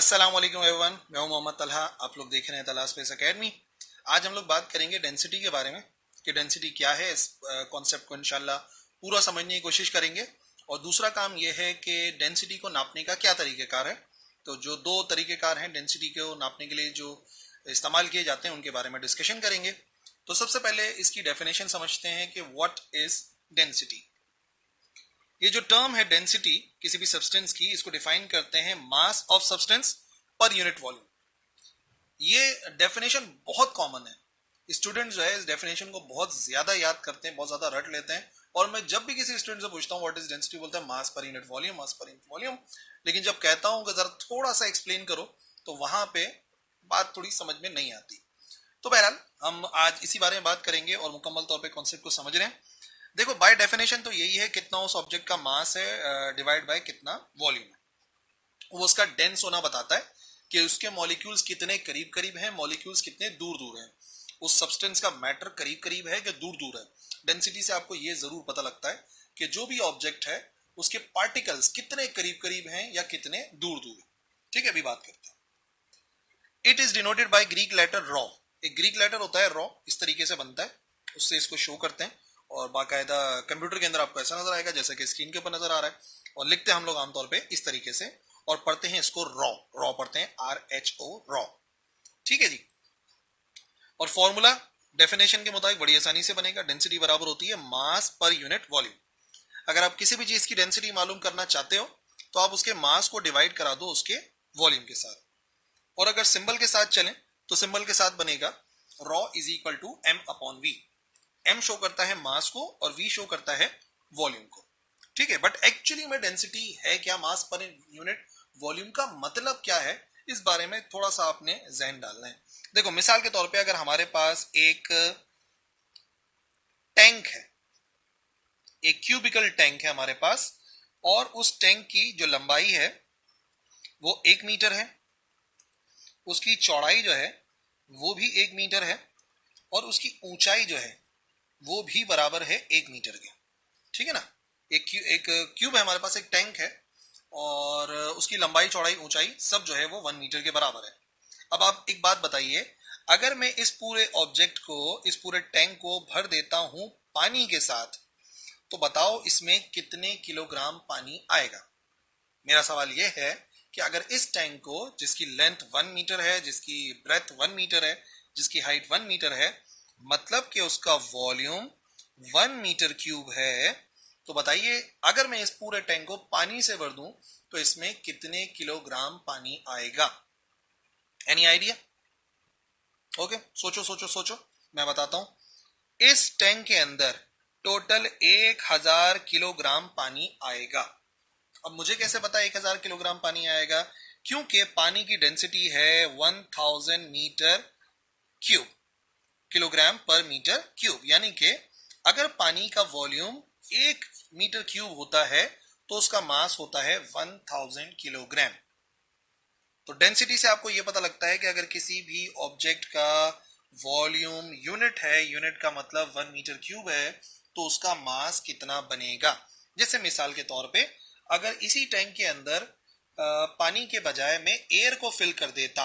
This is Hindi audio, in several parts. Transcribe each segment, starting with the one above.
अस्सलाम वालेकुम एवरीवन, मैं हूं मोहम्मद तलहा। आप लोग देख रहे हैं तलहा स्पेस एकेडमी। आज हम लोग बात करेंगे डेंसिटी के बारे में कि डेंसिटी क्या है। इस कॉन्सेप्ट को इंशाल्लाह पूरा समझने की कोशिश करेंगे। और दूसरा काम यह है कि डेंसिटी को नापने का क्या तरीक़ेकार है। तो जो दो तरीक़ेकार हैं डेंसिटी को नापने के लिए जो इस्तेमाल किए जाते हैं उनके बारे में डिस्कशन करेंगे। तो सबसे पहले इसकी डेफिनेशन समझते हैं कि व्हाट इज डेंसिटी। ये जो टर्म है डेंसिटी किसी भी सब्सटेंस की, इसको डिफाइन करते हैं mass of substance per unit volume. ये डेफिनेशन बहुत कॉमन है। स्टूडेंट जो है इस डेफिनेशन को बहुत ज्यादा याद करते हैं, बहुत ज्यादा रट लेते हैं। और मैं जब भी किसी स्टूडेंट से पूछता हूँ व्हाट इज डेंसिटी, बोलता है मास पर यूनिट वॉल्यूम, मास पर यूनिट वॉल्यूम। लेकिन जब कहता हूँ कि जरा थोड़ा सा एक्सप्लेन करो तो वहां पे बात थोड़ी समझ में नहीं आती। तो बहरहाल हम आज इसी बारे में बात करेंगे और मुकम्मल तौर पर कॉन्सेप्ट को समझ रहे हैं। देखो, बाय डेफिनेशन तो यही है, कितना उस ऑब्जेक्ट का मास है डिवाइड बाय कितना वॉल्यूम है। वो उसका डेंस होना बताता है कि उसके मॉलिक्यूल्स कितने करीब करीब हैं, मॉलिक्यूल्स कितने दूर दूर हैं। उस सब्सटेंस का मैटर करीब करीब है कि दूर दूर है। डेंसिटी से आपको ये जरूर पता लगता है कि जो भी ऑब्जेक्ट है उसके पार्टिकल्स कितने करीब करीब हैं या कितने दूर दूर है। ठीक है, अभी बात करते हैं। It is denoted by Greek letter rho. एक ग्रीक लेटर होता है रॉ, इस तरीके से बनता है, उससे इसको शो करते हैं। और बाकायदा कंप्यूटर के अंदर आपको ऐसा नजर आएगा जैसे कि स्क्रीन के ऊपर नजर आ रहा है। और लिखते हैं हम लोग आमतौर पे इस तरीके से और पढ़ते हैं इसको रॉ। रॉ पढ़ते हैं RHO रॉ। ठीक है जी। और फॉर्मूला डेफिनेशन के मुताबिक बड़ी आसानी से बनेगा। डेंसिटी बराबर होती है मास पर यूनिट वॉल्यूम। अगर आप किसी भी चीज की डेंसिटी मालूम करना चाहते हो तो आप उसके मास को डिवाइड करा दो उसके वॉल्यूम के साथ। और अगर सिंबल के साथ चलें तो सिंबल के साथ बनेगा rho is equal to M/V। M show करता है मास को और V शो करता है वॉल्यूम को। ठीक है, बट एक्चुअली में डेंसिटी है क्या, मास पर यूनिट वॉल्यूम का मतलब क्या है, इस बारे में थोड़ा सा आपने ज़हन डालना है। देखो, मिसाल के तौर पे अगर हमारे पास एक टैंक है, एक क्यूबिकल टैंक है हमारे पास, और उस टैंक की जो लंबाई है वो 1 मीटर है, उसकी चौड़ाई जो है वो भी 1 मीटर है, और उसकी ऊंचाई जो है वो भी बराबर है 1 मीटर के। ठीक है ना। एक क्यूब है हमारे पास, एक टैंक है, और उसकी लंबाई चौड़ाई ऊंचाई सब जो है वो 1 मीटर के बराबर है। अब आप एक बात बताइए, अगर मैं इस पूरे ऑब्जेक्ट को, इस पूरे टैंक को भर देता हूं पानी के साथ, तो बताओ इसमें कितने किलोग्राम पानी आएगा। मेरा सवाल यह है कि अगर इस टैंक को, जिसकी लेंथ 1 मीटर है, जिसकी ब्रेथ 1 मीटर है, जिसकी हाइट 1 मीटर है, मतलब कि उसका वॉल्यूम 1 मीटर क्यूब है, तो बताइए अगर मैं इस पूरे टैंक को पानी से भर दूं तो इसमें कितने किलोग्राम पानी आएगा। Any idea? ओके, सोचो सोचो सोचो, मैं बताता हूं। इस टैंक के अंदर टोटल 1000 किलोग्राम पानी आएगा। अब मुझे कैसे पता 1000 किलोग्राम पानी आएगा? क्योंकि पानी की डेंसिटी है 1000 मीटर क्यूब, किलोग्राम पर मीटर क्यूब। यानी कि अगर पानी का वॉल्यूम 1 मीटर क्यूब होता है तो उसका मास होता है 1000 किलोग्राम। तो डेंसिटी से आपको यह पता लगता है कि अगर किसी भी ऑब्जेक्ट का वॉल्यूम यूनिट है, यूनिट का मतलब 1 मीटर क्यूब है, तो उसका मास कितना बनेगा। जैसे मिसाल के तौर पे अगर इसी टैंक के अंदर पानी के बजाय मैं एयर को फिल कर देता,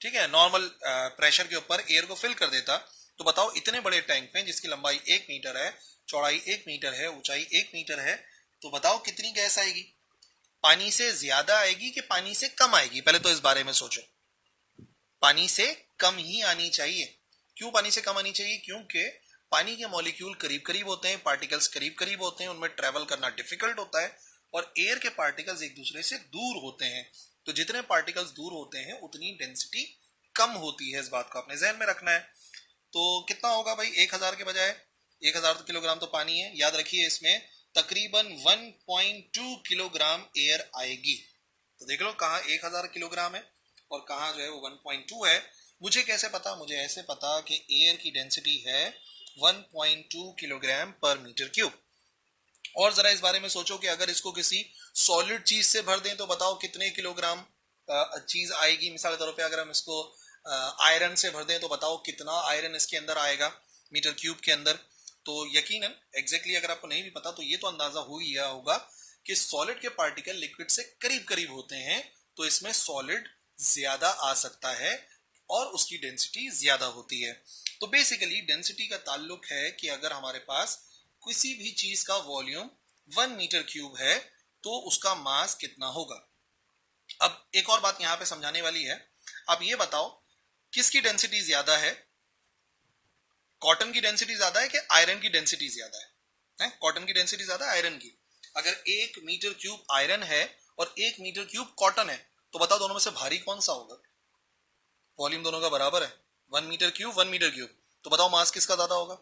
ठीक है, नॉर्मल प्रेशर के ऊपर एयर को फिल कर देता, तो बताओ इतने बड़े टैंक में जिसकी लंबाई 1 मीटर है, चौड़ाई 1 मीटर है, ऊंचाई 1 मीटर है, तो बताओ कितनी गैस आएगी। पानी से ज्यादा आएगी कि पानी से कम आएगी? पहले तो इस बारे में सोचो। पानी से कम ही आनी चाहिए। क्यों पानी से कम आनी चाहिए? क्योंकि पानी के मॉलिक्यूल करीब करीब होते हैं, पार्टिकल्स करीब करीब होते हैं, उनमें ट्रेवल करना डिफिकल्ट होता है, और एयर के पार्टिकल्स एक दूसरे से दूर होते हैं। तो जितने पार्टिकल्स दूर होते हैं उतनी डेंसिटी कम होती है। इस बात को आपने ध्यान में रखना है। तो कितना होगा भाई, 1000 के बजाय 1000 किलोग्राम तो पानी है, याद रखिए इसमें तकरीबन 1.2 किलोग्राम एयर आएगी। तो देख लो कहाँ 1000 किलोग्राम है और कहाँ जो है वो 1.2 है। मुझे कैसे पता? मुझे ऐसे पता कि एयर की डेंसिटी है 1.2 किलोग्राम पर मीटर क्यूब। और जरा इस बारे में सोचो कि अगर इसको किसी सॉलिड चीज से भर दें तो बताओ कितने किलोग्राम चीज आएगी। मिसाल के तौर पे अगर हम इसको आयरन से भर दें तो बताओ कितना आयरन इसके अंदर आएगा मीटर क्यूब के अंदर। तो यकीनन एग्जैक्टली अगर आपको नहीं भी पता तो ये तो अंदाजा हो ही गया होगा कि सॉलिड के पार्टिकल लिक्विड से करीब करीब होते हैं, तो इसमें सॉलिड ज्यादा आ सकता है और उसकी डेंसिटी ज्यादा होती है। तो बेसिकली डेंसिटी का ताल्लुक है कि अगर हमारे पास किसी भी चीज का वॉल्यूम 1 मीटर क्यूब है तो उसका मास कितना होगा। अब एक और बात यहां पे समझाने वाली है। आप ये बताओ किसकी डेंसिटी ज्यादा है, कॉटन की डेंसिटी ज्यादा है कि आयरन की डेंसिटी ज्यादा है? कॉटन की डेंसिटी ज्यादा है आयरन की। अगर 1 मीटर क्यूब आयरन है और 1 मीटर क्यूब कॉटन है तो बताओ दोनों में से भारी कौन सा होगा? वॉल्यूम दोनों का बराबर है, 1 मीटर क्यूब तो बताओ मास किसका ज्यादा होगा?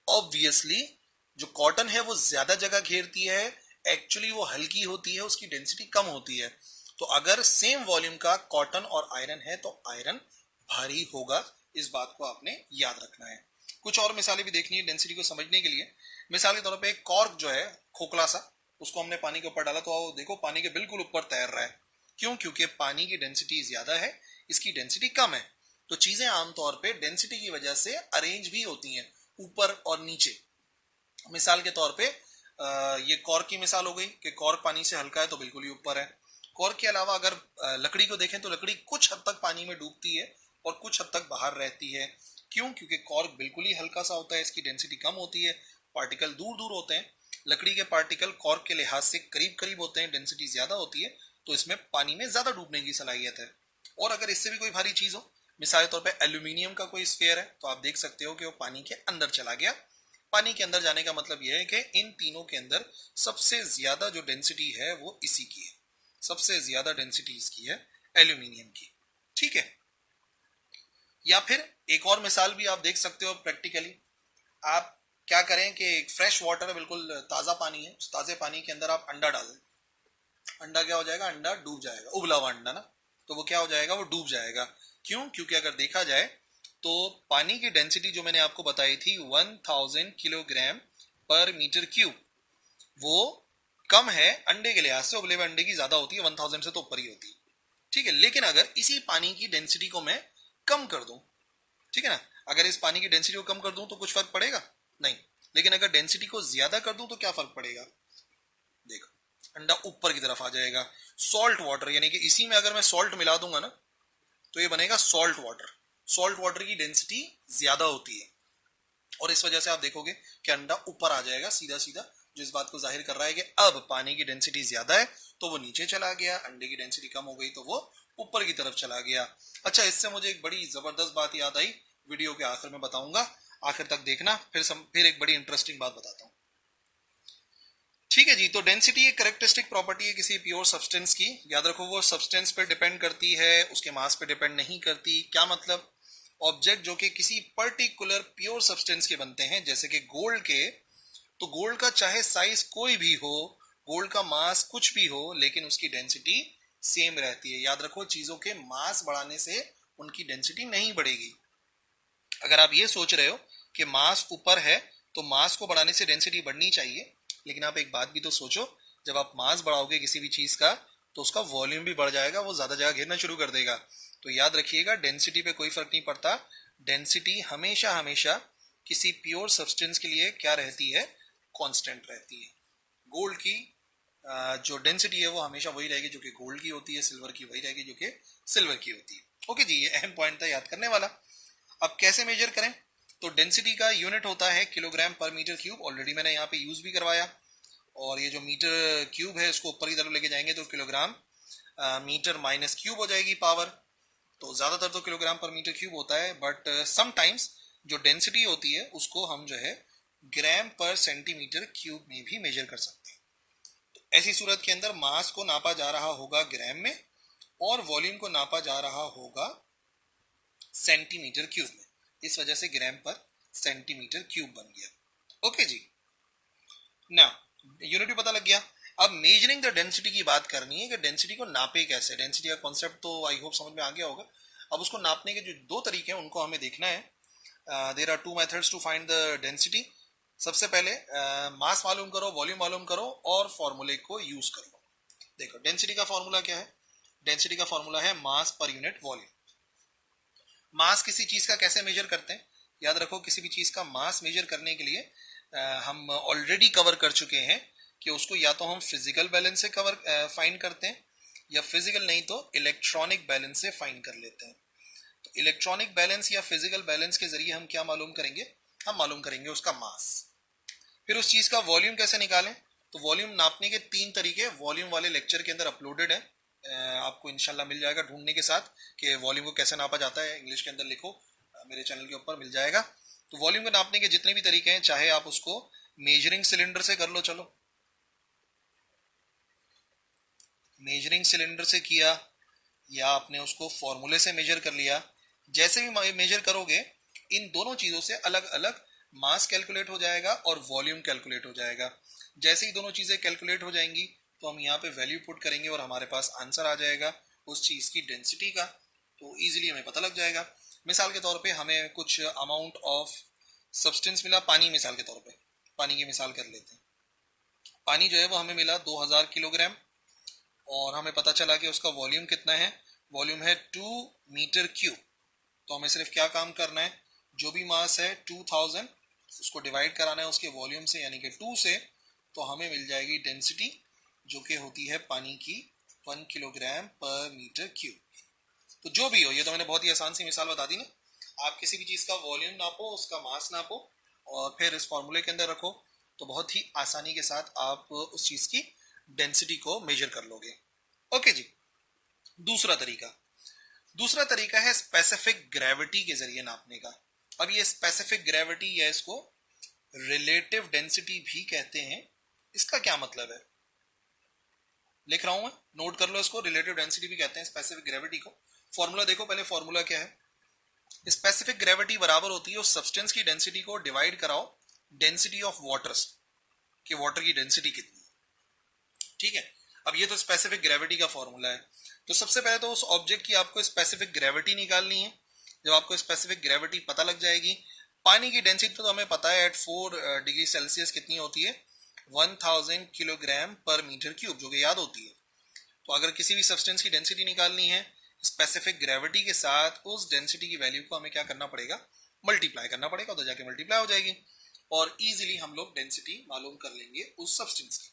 ऑब्वियसली जो कॉटन है वो ज्यादा जगह घेरती है, एक्चुअली वो हल्की होती है, उसकी डेंसिटी कम होती है। तो अगर सेम वॉल्यूम का कॉटन और आयरन है तो आयरन भारी होगा। इस बात को आपने याद रखना है। कुछ और मिसालें भी देखनी है डेंसिटी को समझने के लिए। मिसाल के तौर पे एक कॉर्क जो है खोखला सा, उसको हमने पानी के ऊपर डाला तो देखो पानी के बिल्कुल ऊपर तैर रहा है। क्यों? क्योंकि पानी की डेंसिटी ज्यादा है, इसकी डेंसिटी कम है। तो चीजें आमतौर पे डेंसिटी की वजह से अरेंज भी होती हैं ऊपर और नीचे। मिसाल के तौर पे ये कॉर्क की मिसाल हो गई कि कॉर्क पानी से हल्का है तो बिल्कुल ही ऊपर है। कॉर्क के अलावा अगर लकड़ी को देखें तो लकड़ी कुछ हद तक पानी में डूबती है और कुछ हद तक बाहर रहती है। क्यों? क्योंकि कॉर्क बिल्कुल ही हल्का सा होता है, इसकी डेंसिटी कम होती है, पार्टिकल दूर दूर होते हैं। लकड़ी के पार्टिकल कॉर्क के लिहाज से करीब करीब होते हैं, डेंसिटी ज्यादा होती है, तो इसमें पानी में ज्यादा डूबने की सलाहियत है। और अगर इससे भी कोई भारी चीज हो, मिसाल के तौर पर एल्यूमिनियम का कोई स्फेयर है, तो आप देख सकते हो कि वो पानी के अंदर चला गया। पानी के अंदर जाने का मतलब यह है कि इन तीनों के अंदर सबसे ज्यादा जो डेंसिटी है वो इसी की है, सबसे ज्यादा डेंसिटी इसकी है एल्यूमिनियम की। ठीक है। या फिर एक और मिसाल भी आप देख सकते हो प्रैक्टिकली। आप क्या करें कि एक फ्रेश वाटर है, बिल्कुल ताजा पानी है, उस ताजे पानी के अंदर आप अंडा डाल दें। अंडा क्या हो जाएगा? अंडा डूब जाएगा। उबला हुआ अंडा ना, तो वो क्या हो जाएगा? वो डूब जाएगा। क्यों? क्योंकि अगर देखा जाए तो पानी की डेंसिटी जो मैंने आपको बताई थी 1000 किलोग्राम पर मीटर क्यूब, वो कम है अंडे के लिहाज से, उबले हुए अंडे की ज्यादा होती है, 1000 से तो ऊपर ही होती है। ठीक है। लेकिन अगर इसी पानी की डेंसिटी को मैं कम कर दूं, ठीक है ना, अगर इस पानी की डेंसिटी को कम कर दूं तो कुछ फर्क पड़ेगा? नहीं। लेकिन अगर डेंसिटी को ज्यादा कर दूं तो क्या फर्क पड़ेगा? देखो अंडा ऊपर की तरफ आ जाएगा। सॉल्ट वाटर, यानी कि इसी में अगर मैं सॉल्ट मिला दूंगा ना तो ये बनेगा सॉल्ट वाटर। सॉल्ट वाटर की डेंसिटी ज्यादा होती है और इस वजह से आप देखोगे कि अंडा ऊपर आ जाएगा सीधा सीधा, जो इस बात को जाहिर कर रहा है कि अब पानी की डेंसिटी ज्यादा है तो वो नीचे चला गया, अंडे की डेंसिटी कम हो गई तो वो ऊपर की तरफ चला गया। अच्छा, इससे मुझे एक बड़ी जबरदस्त बात याद आई, वीडियो के आखिर में बताऊंगा, आखिर तक देखना। फिर एक बड़ी इंटरेस्टिंग बात बताता हूँ। ठीक है जी। तो डेंसिटी एक करेक्टरिस्टिक प्रॉपर्टी है किसी प्योर सब्सटेंस की। याद रखो वो सब्सटेंस पे डिपेंड करती है, उसके मास पे डिपेंड नहीं करती। क्या मतलब? ऑब्जेक्ट जो कि किसी पर्टिकुलर प्योर सब्सटेंस के बनते हैं, जैसे कि गोल्ड के, तो गोल्ड का चाहे साइज कोई भी हो, गोल्ड का मास कुछ भी हो, लेकिन उसकी डेंसिटी सेम रहती है। याद रखो चीजों के मास बढ़ाने से उनकी डेंसिटी नहीं बढ़ेगी। अगर आप ये सोच रहे हो कि मास ऊपर है तो मास को बढ़ाने से डेंसिटी बढ़नी चाहिए, लेकिन आप एक बात भी तो सोचो, जब आप मास बढ़ाओगे किसी भी चीज का तो उसका वॉल्यूम भी बढ़ जाएगा, वो ज्यादा जगह घेरना शुरू कर देगा। तो याद रखिएगा डेंसिटी पे कोई फर्क नहीं पड़ता। डेंसिटी हमेशा हमेशा किसी प्योर सब्सटेंस के लिए क्या रहती है? कांस्टेंट रहती है। गोल्ड की जो डेंसिटी है वो हमेशा वही रहेगी जो कि गोल्ड की होती है, सिल्वर की वही रहेगी जो कि सिल्वर की होती है। ओके जी, ये अहम पॉइंट था याद करने वाला। अब कैसे मेजर करें? तो डेंसिटी का यूनिट होता है किलोग्राम पर मीटर क्यूब। ऑलरेडी मैंने यहाँ पे यूज भी करवाया। और ये जो मीटर क्यूब है इसको ऊपर की तरफ लेके जाएंगे तो किलोग्राम मीटर माइनस क्यूब हो जाएगी पावर। तो ज्यादातर तो किलोग्राम पर मीटर क्यूब होता है, बट समटाइम्स जो डेंसिटी होती है उसको हम जो है ग्राम पर सेंटीमीटर क्यूब में भी मेजर कर सकते हैं। तो ऐसी सूरत के अंदर मास को नापा जा रहा होगा ग्राम में और वॉल्यूम को नापा जा रहा होगा सेंटीमीटर क्यूब में। इस वजह से ग्राम पर सेंटीमीटर क्यूब बन गया। ओके जी। ना यूनिट भी पता लग गया। अब मेजरिंग द डेंसिटी की बात करनी है कि डेंसिटी को नापे कैसे। डेंसिटी का कॉन्सेप्ट तो आई होप समझ में आ गया होगा। अब उसको नापने के जो दो तरीके हैं उनको हमें देखना है। There are two methods to find the density. सबसे पहले मास मालूम करो, वॉल्यूम मालूम करो और फॉर्मूले को यूज करो। देखो डेंसिटी का फॉर्मूला क्या है? डेंसिटी का फॉर्मूला है मास पर यूनिट वॉल्यूम। मास किसी चीज का कैसे मेजर करते हैं? याद रखो किसी भी चीज का मास मेजर करने के लिए हम ऑलरेडी कवर कर चुके हैं कि उसको या तो हम फिजिकल बैलेंस से कवर फाइंड करते हैं या फिजिकल नहीं तो इलेक्ट्रॉनिक बैलेंस से फाइंड कर लेते हैं। तो इलेक्ट्रॉनिक बैलेंस या फिजिकल बैलेंस के जरिए हम क्या मालूम करेंगे, हम मालूम करेंगे उसका मास। फिर उस चीज का वॉल्यूम कैसे निकालें, तो वॉल्यूम नापने के 3 तरीके वॉल्यूम वाले लेक्चर के अंदर अपलोडेड है, आपको इंशाल्लाह मिल जाएगा ढूंढने के साथ कि वॉल्यूम को कैसे नापा जाता है। इंग्लिश के अंदर लिखो, मेरे चैनल के ऊपर मिल जाएगा। तो वॉल्यूम को नापने के जितने भी तरीके हैं, चाहे आप उसको मेजरिंग सिलेंडर से कर लो, चलो मेजरिंग सिलेंडर से किया, या आपने उसको फॉर्मूले से मेजर कर लिया, जैसे भी मेजर करोगे इन दोनों चीजों से अलग अलग मास कैलकुलेट हो जाएगा और वॉल्यूम कैलकुलेट हो जाएगा। जैसे ही दोनों चीजें कैलकुलेट हो जाएंगी तो हम यहाँ पे वैल्यू पुट करेंगे और हमारे पास आंसर आ जाएगा उस चीज की डेंसिटी का, तो इजीली हमें पता लग जाएगा। मिसाल के तौर पे हमें कुछ अमाउंट ऑफ सब्सटेंस मिला, पानी मिसाल के तौर पे, पानी की मिसाल कर लेते हैं। पानी जो है वो हमें मिला 2000 किलोग्राम और हमें पता चला कि उसका वॉल्यूम कितना है, वॉल्यूम है 2 मीटर क्यूब। तो हमें सिर्फ क्या काम करना है, जो भी मास है 2000 उसको डिवाइड कराना है उसके वॉल्यूम से, यानी कि 2 से, तो हमें मिल जाएगी डेंसिटी जो कि होती है पानी की 1 किलोग्राम पर मीटर क्यूब। तो जो भी हो, ये तो मैंने बहुत ही आसान सी मिसाल बता दी ना। आप किसी भी चीज का वॉल्यूम नापो, उसका मास नापो और फिर इस फॉर्मूले के अंदर रखो, तो बहुत ही आसानी के साथ आप उस चीज की डेंसिटी को मेजर कर लोगे। ओके जी। दूसरा तरीका है स्पेसिफिक ग्रेविटी के जरिए नापने का। अब ये स्पेसिफिक ग्रेविटी या इसको रिलेटिव डेंसिटी भी कहते हैं, इसका क्या मतलब है लिख रहा हूं मैं, नोट कर लो इसको। रिलेटिव डेंसिटी भी कहते हैं स्पेसिफिक ग्रेविटी को। फॉर्मूला देखो पहले, फॉर्मूला क्या है, स्पेसिफिक ग्रेविटी बराबर होती है उस सब्सटेंस की डेंसिटी को डिवाइड कराओ डेंसिटी ऑफ वाटर्स, कि वाटर की डेंसिटी कितनी है। ठीक है, अब ये तो स्पेसिफिक ग्रेविटी का फॉर्मूला है। तो सबसे पहले तो उस ऑब्जेक्ट की आपको स्पेसिफिक ग्रेविटी निकालनी है। जब आपको स्पेसिफिक ग्रेविटी पता लग जाएगी, पानी की डेंसिटी तो हमें पता है एट 4 डिग्री सेल्सियस कितनी होती है, 1000 किलोग्राम पर मीटर क्यूब, जो कि याद होती है। तो अगर किसी भी सब्सटेंस की डेंसिटी निकालनी है स्पेसिफिक ग्रेविटी के साथ, उस डेंसिटी की वैल्यू को हमें क्या करना पड़ेगा, मल्टीप्लाई करना पड़ेगा, तो जाके मल्टीप्लाई हो जाएगी और इजीली हम लोग डेंसिटी मालूम कर लेंगे उस सब्सटेंस की।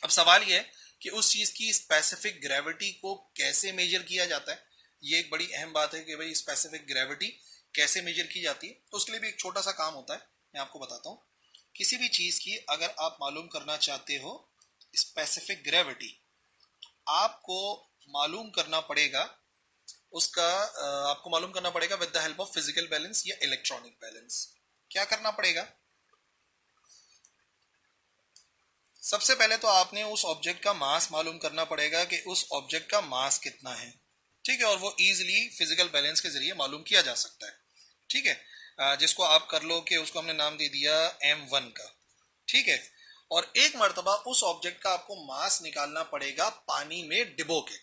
अब सवाल यह है कि उस चीज की स्पेसिफिक ग्रेविटी को कैसे मेजर किया जाता है। ये एक बड़ी अहम बात है कि भाई स्पेसिफिक ग्रेविटी कैसे मेजर की जाती है। तो उसके लिए भी एक छोटा सा काम होता है, मैं आपको बताता हूँ। किसी भी चीज की अगर आप मालूम करना चाहते हो स्पेसिफिक ग्रेविटी, आपको मालूम करना पड़ेगा उसका आपको मालूम करना पड़ेगा with the help of physical balance या इलेक्ट्रॉनिक बैलेंस। क्या करना पड़ेगा, सबसे पहले तो आपने उस ऑब्जेक्ट का मास मालूम करना पड़ेगा कि उस ऑब्जेक्ट का मास कितना है। ठीक है, और वो इजीली फिजिकल बैलेंस के जरिए मालूम किया जा सकता है। ठीक है, जिसको आप कर लो कि उसको हमने नाम दे दिया m1 का। ठीक है, और एक मर्तबा उस ऑब्जेक्ट का आपको मास निकालना पड़ेगा पानी में डिबो के।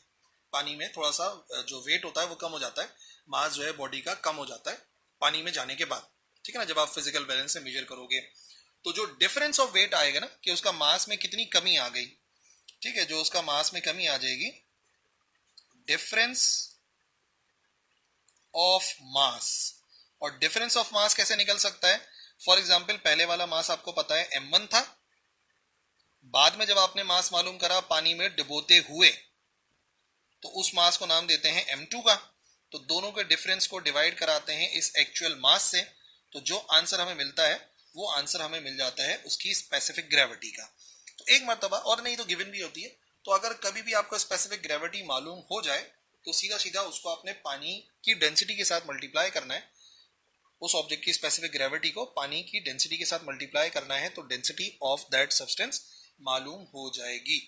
पानी में थोड़ा सा जो वेट होता है वो कम हो जाता है, मास जो है बॉडी का कम हो जाता है पानी में जाने के बाद। ठीक है ना, जब आप फिजिकल बैलेंस से मेजर करोगे तो जो डिफरेंस ऑफ वेट आएगा ना, कि उसका मास में कितनी कमी आ गई। ठीक है, जो उसका मास में कमी आ जाएगी, डिफरेंस ऑफ मास। और डिफरेंस ऑफ मास कैसे निकल सकता है, फॉर एग्जाम्पल पहले वाला मास आपको पता है m1 था, बाद में जब आपने मास मालूम करा पानी में डुबोते हुए, तो उस मास को नाम देते हैं m2 का। तो दोनों के डिफरेंस को डिवाइड कराते हैं इस एक्चुअल मास से, तो जो आंसर हमें मिलता है वो आंसर हमें मिल जाता है उसकी स्पेसिफिक ग्रेविटी का। तो एक मर्तबा, और नहीं तो गिवन भी होती है, तो अगर कभी भी आपको स्पेसिफिक ग्रेविटी मालूम हो जाए तो सीधा सीधा उसको आपने पानी की डेंसिटी के साथ मल्टीप्लाई करना है। उस ऑब्जेक्ट की स्पेसिफिक ग्रेविटी को पानी की डेंसिटी के साथ मल्टीप्लाई करना है, तो डेंसिटी ऑफ दैट सब्सटेंस मालूम हो जाएगी।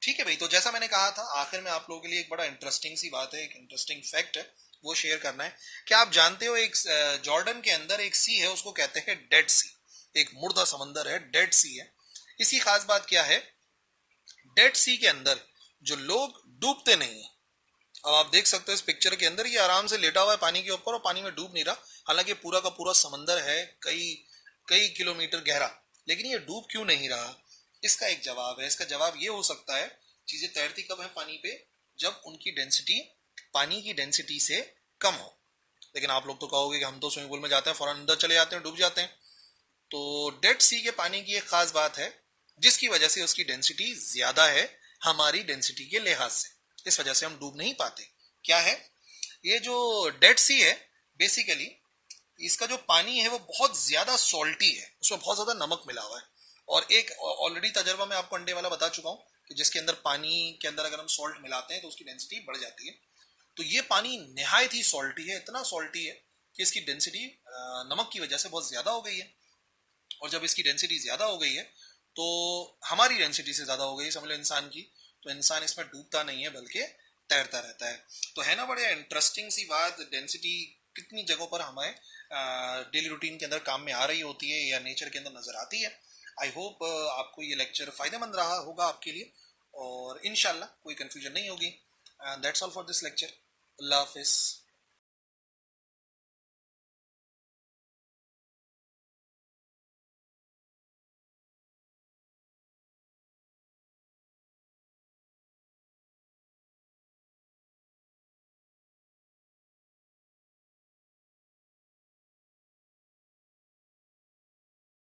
ठीक है भाई, तो जैसा मैंने कहा था आखिर में आप लोगों के लिए एक बड़ा इंटरेस्टिंग सी बात है, एक इंटरेस्टिंग फैक्ट है, वो शेयर करना है। क्या आप जानते हो एक जॉर्डन के अंदर एक सी है, उसको कहते हैं डेड सी। एक मुर्दा समंदर है, डेड सी है। इसकी खास बात क्या है, डेड सी के अंदर जो लोग डूबते नहीं है। अब आप देख सकते हो इस पिक्चर के अंदर, ये आराम से लेटा हुआ है पानी के ऊपर और पानी में डूब नहीं रहा, हालांकि पूरा का पूरा समंदर है कई कई किलोमीटर गहरा, लेकिन ये डूब क्यों नहीं रहा। इसका एक जवाब है। इसका जवाब ये हो सकता है, चीजें तैरती कब है पानी पे, जब उनकी डेंसिटी पानी की डेंसिटी से कम हो। लेकिन आप लोग तो कहोगे कि हम तो स्विमिंग पूल में जाते हैं फौरन अंदर चले जाते हैं, डूब जाते हैं। तो डेड सी के पानी की एक खास बात है जिसकी वजह से उसकी डेंसिटी ज्यादा है हमारी डेंसिटी के लिहाज से। इस वजह से हम डूब नहीं पाते। क्या है ये जो डेड सी है, बेसिकली इसका जो पानी है वो बहुत ज्यादा सॉल्टी है, उसमें बहुत ज्यादा नमक मिला हुआ है। और एक ऑलरेडी तजर्बा मैं आपको अंडे वाला बता चुका हूँ कि जिसके अंदर पानी के अंदर अगर हम सॉल्ट मिलाते हैं तो उसकी डेंसिटी बढ़ जाती है। तो ये पानी निहायत ही सॉल्टी है, इतना सॉल्टी है कि इसकी डेंसिटी नमक की वजह से बहुत ज्यादा हो गई है। और जब इसकी डेंसिटी ज्यादा हो गई है तो हमारी डेंसिटी से ज्यादा हो गई समझ लो इंसान की, तो इंसान इसमें डूबता नहीं है बल्कि तैरता रहता है। तो है ना बड़े इंटरेस्टिंग सी बात, डेंसिटी कितनी जगहों पर हमें डेली रूटीन के अंदर काम में आ रही होती है या नेचर के अंदर नजर आती है। आई होप आपको ये लेक्चर फायदेमंद रहा होगा आपके लिए और इंशाल्लाह कोई कंफ्यूजन नहीं होगी। That's all for this lecture. Allah Hafiz.